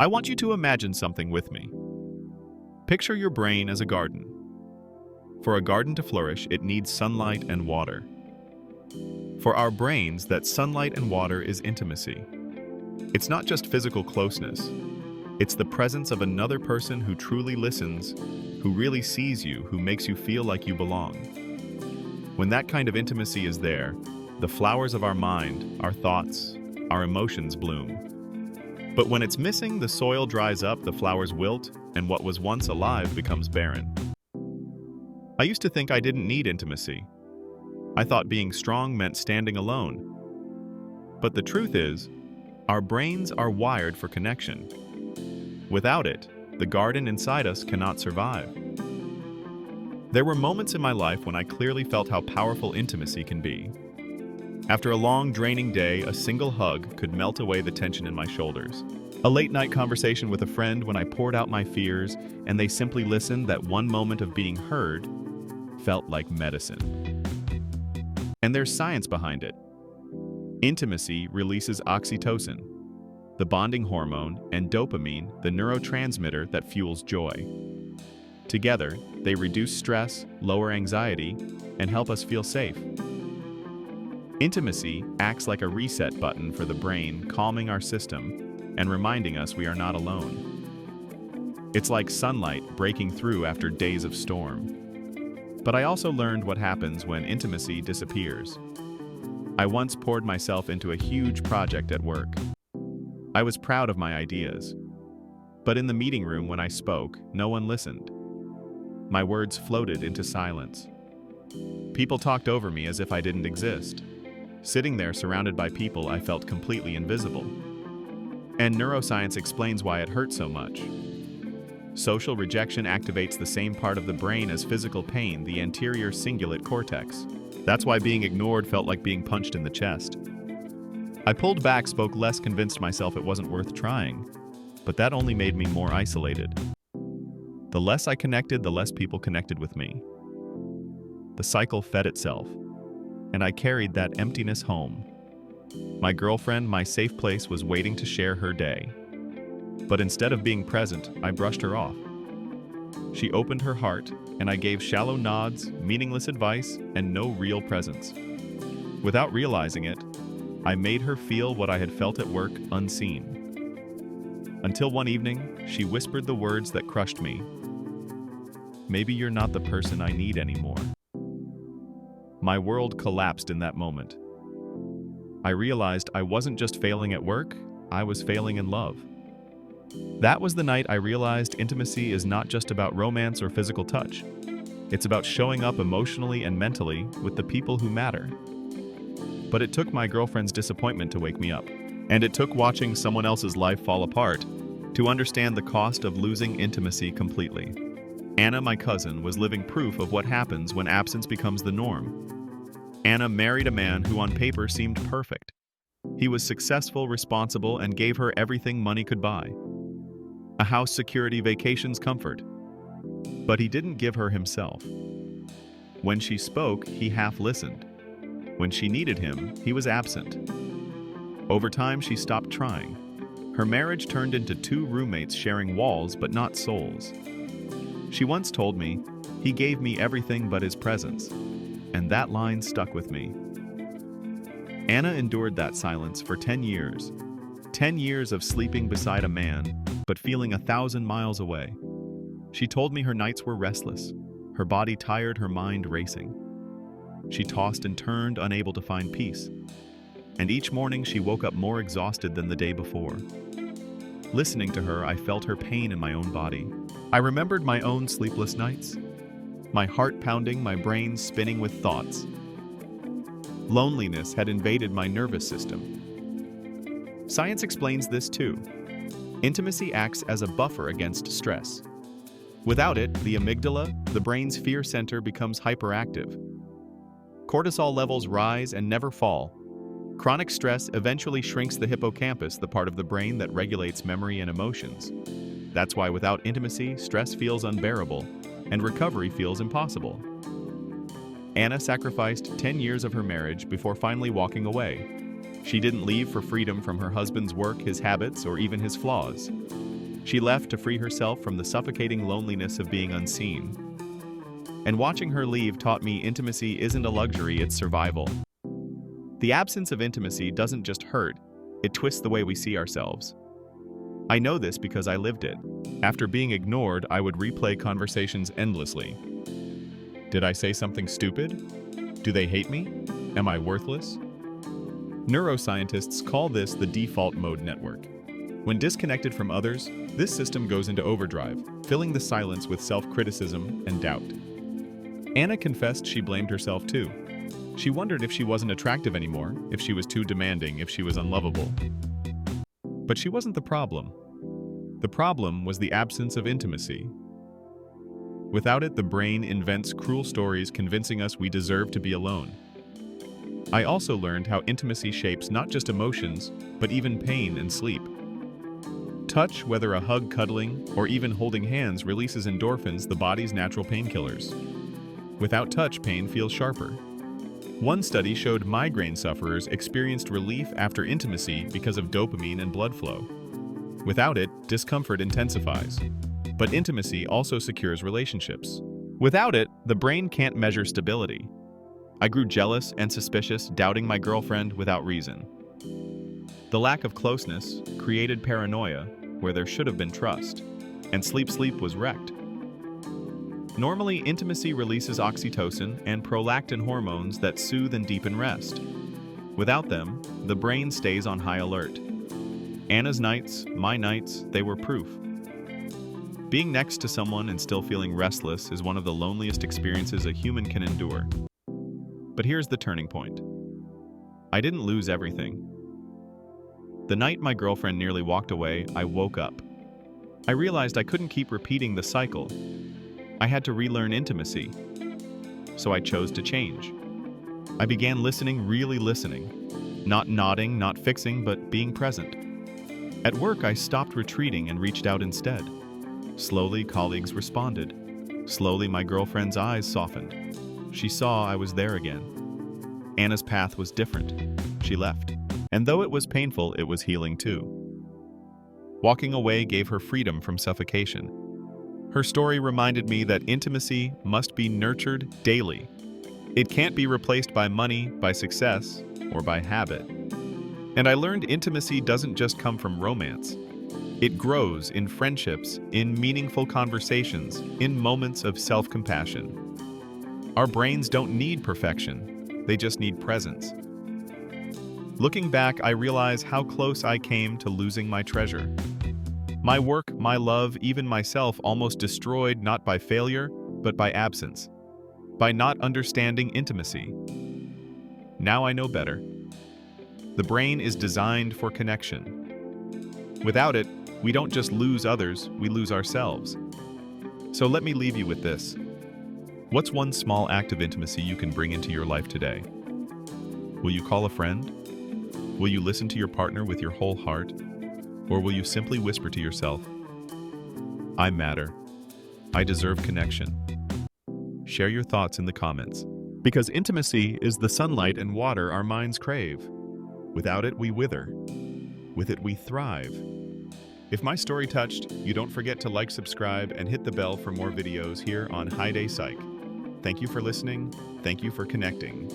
I want you to imagine something with me. Picture your brain as a garden. For a garden to flourish, it needs sunlight and water. For our brains, that sunlight and water is intimacy. It's not just physical closeness. It's the presence of another person who truly listens, who really sees you, who makes you feel like you belong. When that kind of intimacy is there, the flowers of our mind, our thoughts, our emotions bloom. But when it's missing, the soil dries up, the flowers wilt, and what was once alive becomes barren. I used to think I didn't need intimacy. I thought being strong meant standing alone. But the truth is, our brains are wired for connection. Without it, the garden inside us cannot survive. There were moments in my life when I clearly felt how powerful intimacy can be. After a long, draining day, a single hug could melt away the tension in my shoulders. A late-night conversation with a friend when I poured out my fears and they simply listened, that one moment of being heard felt like medicine. And there's science behind it. Intimacy releases oxytocin, the bonding hormone, and dopamine, the neurotransmitter that fuels joy. Together, they reduce stress, lower anxiety, and help us feel safe. Intimacy acts like a reset button for the brain, calming our system and reminding us we are not alone. It's like sunlight breaking through after days of storm. But I also learned what happens when intimacy disappears. I once poured myself into a huge project at work. I was proud of my ideas. But in the meeting room when I spoke, no one listened. My words floated into silence. People talked over me as if I didn't exist. Sitting there surrounded by people, I felt completely invisible. And neuroscience explains why it hurt so much. Social rejection activates the same part of the brain as physical pain, the anterior cingulate cortex. That's why being ignored felt like being punched in the chest. I pulled back, spoke less, convinced myself it wasn't worth trying. But that only made me more isolated. The less I connected, the less people connected with me. The cycle fed itself, and I carried that emptiness home. My girlfriend, my safe place, was waiting to share her day. But instead of being present, I brushed her off. She opened her heart, and I gave shallow nods, meaningless advice, and no real presence. Without realizing it, I made her feel what I had felt at work, unseen. Until one evening, she whispered the words that crushed me. "Maybe you're not the person I need anymore." My world collapsed in that moment. I realized I wasn't just failing at work, I was failing in love. That was the night I realized intimacy is not just about romance or physical touch. It's about showing up emotionally and mentally with the people who matter. But it took my girlfriend's disappointment to wake me up. And it took watching someone else's life fall apart to understand the cost of losing intimacy completely. Anna, my cousin, was living proof of what happens when absence becomes the norm. Anna married a man who on paper seemed perfect. He was successful, responsible, and gave her everything money could buy. A house, security, vacations, comfort. But he didn't give her himself. When she spoke, he half listened. When she needed him, he was absent. Over time, she stopped trying. Her marriage turned into two roommates sharing walls but not souls. She once told me, "He gave me everything but his presence." And that line stuck with me. Anna endured that silence for 10 years. 10 years of sleeping beside a man, but feeling 1,000 miles away. She told me her nights were restless, her body tired, her mind racing. She tossed and turned, unable to find peace. And each morning she woke up more exhausted than the day before. Listening to her, I felt her pain in my own body. I remembered my own sleepless nights. My heart pounding, my brain spinning with thoughts. Loneliness had invaded my nervous system. Science explains this too. Intimacy acts as a buffer against stress. Without it, the amygdala, the brain's fear center, becomes hyperactive. Cortisol levels rise and never fall. Chronic stress eventually shrinks the hippocampus, the part of the brain that regulates memory and emotions. That's why without intimacy, stress feels unbearable, and recovery feels impossible. Anna sacrificed 10 years of her marriage before finally walking away. She didn't leave for freedom from her husband's work, his habits, or even his flaws. She left to free herself from the suffocating loneliness of being unseen. And watching her leave taught me intimacy isn't a luxury, it's survival. The absence of intimacy doesn't just hurt, it twists the way we see ourselves. I know this because I lived it. After being ignored, I would replay conversations endlessly. Did I say something stupid? Do they hate me? Am I worthless? Neuroscientists call this the default mode network. When disconnected from others, this system goes into overdrive, filling the silence with self-criticism and doubt. Anna confessed she blamed herself too. She wondered if she wasn't attractive anymore, if she was too demanding, if she was unlovable. But she wasn't the problem. The problem was the absence of intimacy. Without it, the brain invents cruel stories convincing us we deserve to be alone. I also learned how intimacy shapes not just emotions, but even pain and sleep. Touch, whether a hug, cuddling, or even holding hands, releases endorphins, the body's natural painkillers. Without touch, pain feels sharper. One study showed migraine sufferers experienced relief after intimacy because of dopamine and blood flow. Without it, discomfort intensifies. But intimacy also secures relationships. Without it, the brain can't measure stability. I grew jealous and suspicious, doubting my girlfriend without reason. The lack of closeness created paranoia where there should have been trust, and sleep was wrecked. Normally, intimacy releases oxytocin and prolactin hormones that soothe and deepen rest. Without them, the brain stays on high alert. Anna's nights, my nights, they were proof. Being next to someone and still feeling restless is one of the loneliest experiences a human can endure. But here's the turning point. I didn't lose everything. The night my girlfriend nearly walked away, I woke up. I realized I couldn't keep repeating the cycle. I had to relearn intimacy. So I chose to change. I began listening, really listening. Not nodding, not fixing, but being present. At work, I stopped retreating and reached out instead. Slowly, colleagues responded. Slowly, my girlfriend's eyes softened. She saw I was there again. Anna's path was different. She left. And though it was painful, it was healing too. Walking away gave her freedom from suffocation. Her story reminded me that intimacy must be nurtured daily. It can't be replaced by money, by success, or by habit. And I learned intimacy doesn't just come from romance. It grows in friendships, in meaningful conversations, in moments of self-compassion. Our brains don't need perfection, they just need presence. Looking back, I realize how close I came to losing my treasure. My work, my love, even myself almost destroyed not by failure, but by absence, by not understanding intimacy. Now I know better. The brain is designed for connection. Without it, we don't just lose others, we lose ourselves. So let me leave you with this. What's one small act of intimacy you can bring into your life today? Will you call a friend? Will you listen to your partner with your whole heart? Or will you simply whisper to yourself, I matter. I deserve connection. Share your thoughts in the comments. Because intimacy is the sunlight and water our minds crave. Without it, we wither. With it, we thrive. If my story touched, you don't forget to like, subscribe, and hit the bell for more videos here on Hi Day Psych. Thank you for listening. Thank you for connecting.